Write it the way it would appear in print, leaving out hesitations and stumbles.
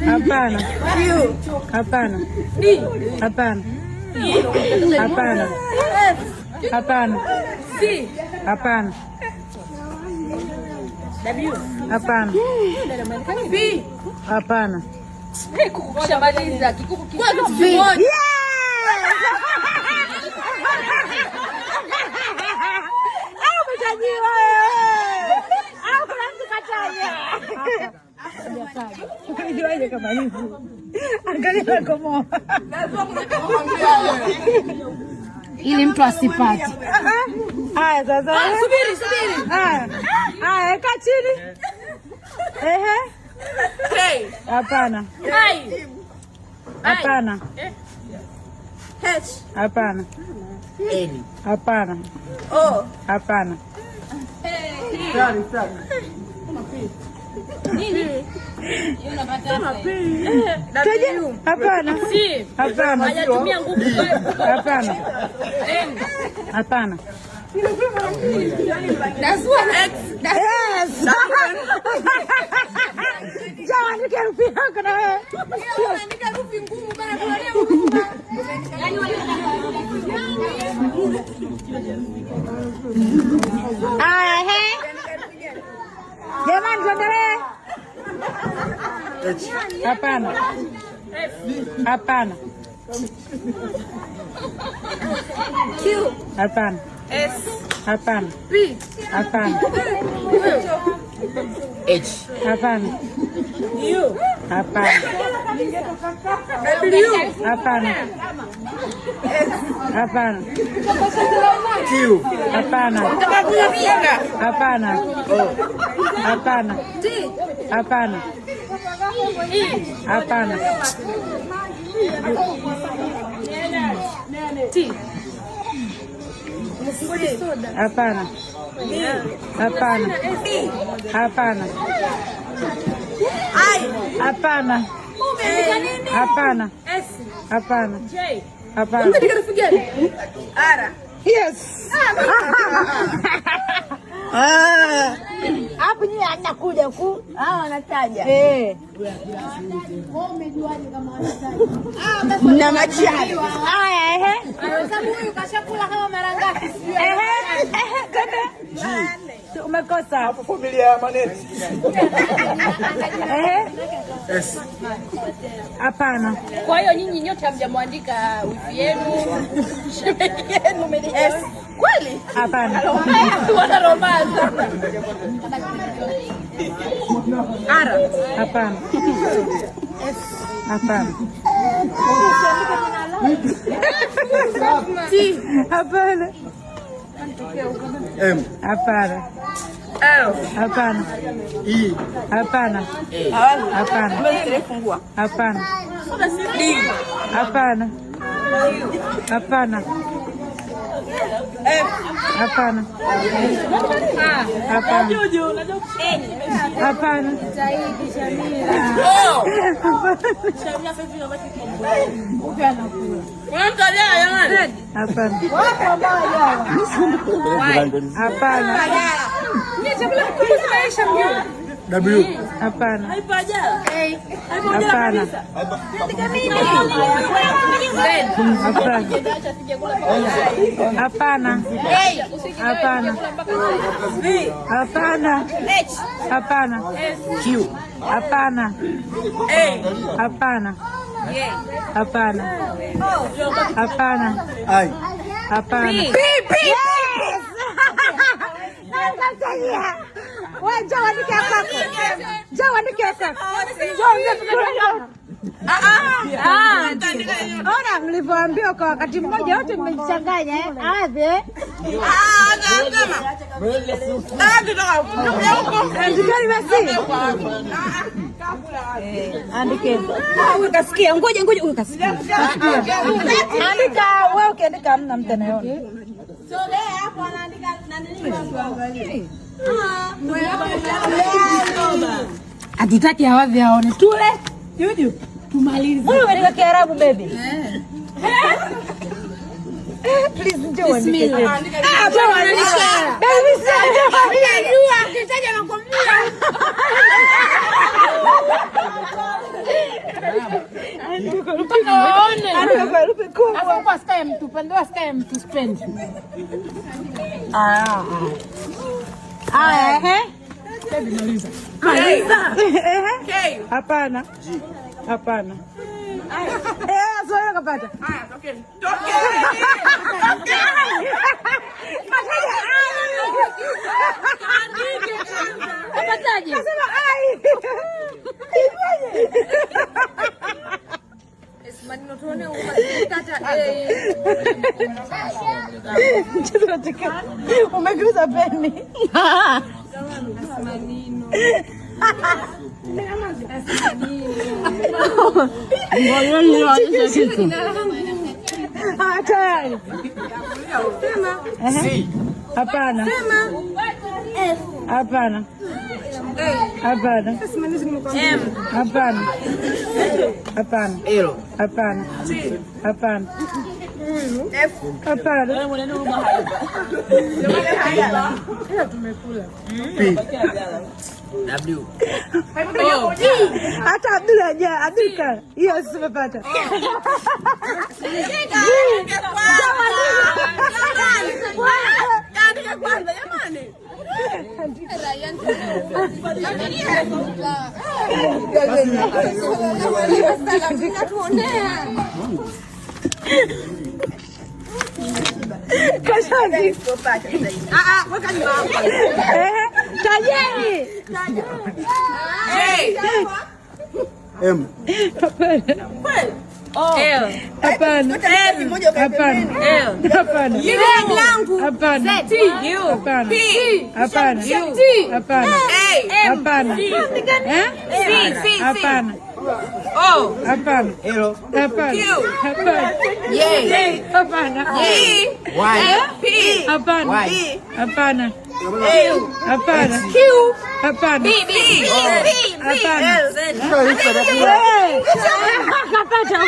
Hapana. Hapana. Hapana. Hapana. Hapana. Hapana. Hapana. Hapana. Kushamaliza kikuku kimoja. ili mtu asipate. Haya sasa. Subiri. Haya eka chini. Ehe. Hey. Hapana. Hai. Hapana. H. Hapana. N. Hapana. O. Hapana. Sorry. Hapana. Hapana. Hajatumia nguvu. Hapana. Hapana. That's what X. Yes. Jamani kerupi yako na wewe. Unaandika herufi ngumu bana tunalia ngumu. Jamani tuendelee. Hapana. Hapana. Q. Hapana. S. Hapana. P. Hapana. H. Hapana. U. Hapana. W. Hapana. Hapana. Q. Hapana. Hapana. Hapana. T. Hapana. E. Hapana. T. Hapana. Hapana. Hapana. I. Hapana. Hapana. S. Hapana. J. Hapana. R. Yes. Hapo nyinyi anakuja ku Wanataja. na machari. Haya ehe. Sababu huyu kashakula kama mara ngapi? Umekosa. Hapo familia ya Maneti. Yes. Hapana. Kwa hiyo nyinyi nyote hamjamwandika wifi yenu, shemeji yenu S. Kweli? Hapana. Wana romance. R. Hapana. Hapana. T. Hapana. M. Hapana. L. Hapana. E. Hapana. Hapana. Hapana. D. Hapana. Hapana. F. Hapana. Hapana. Hapana. O. Unamtaja jamani? Hapana. Hapana. Ni chakula kinaisha mbio. W. Hapana. Haipaja. Hapana. Hapana. Hapana. Hapana. Hapana. Q. Hapana. Hapana. Hapana. Hapana. I. Hapana. Ona mlivyoambiwa kwa wakati mmoja wote mmechanganya ave. Andike. Huyu kasikia. Ngoja huyu kasikia. Andika wewe ukiandika hamna mtu anayeona. So leo hapo anaandika na nini? Hatutaki hawavi aone. Tule. Yuju. Tumalize. Wewe unaandika Kiarabu baby. Please njoo andike. Njoo andika. Baby sasa. Ukitaja nakwambia. Mpaka waone. Afu kwa sky mtu pande wa sky mtu spend. Hapana. Hapana. Zoea kapata. Okay. Kapataje? Maneno tuone ukatata Umeguza peni. Hapana. Hapana. Hapana. Hapana. Hapana. Hapana. Hapana. Hapana. W. Hata Abdul aja, Abdul ka. Hiyo simepata. Kashaji. weka nyuma. Tajeni. M. Hapana. Hapana. Hapana. Hapana. Hapana. Hapana. Hapana. Hapana. Hapana. O. Hapana. L. Hapana. Hapana. Yay. Hapana. Y. P. Hapana. Y. Hapana. Hapana. Q. Hapana. B. B. Hapana. Z. Kapata.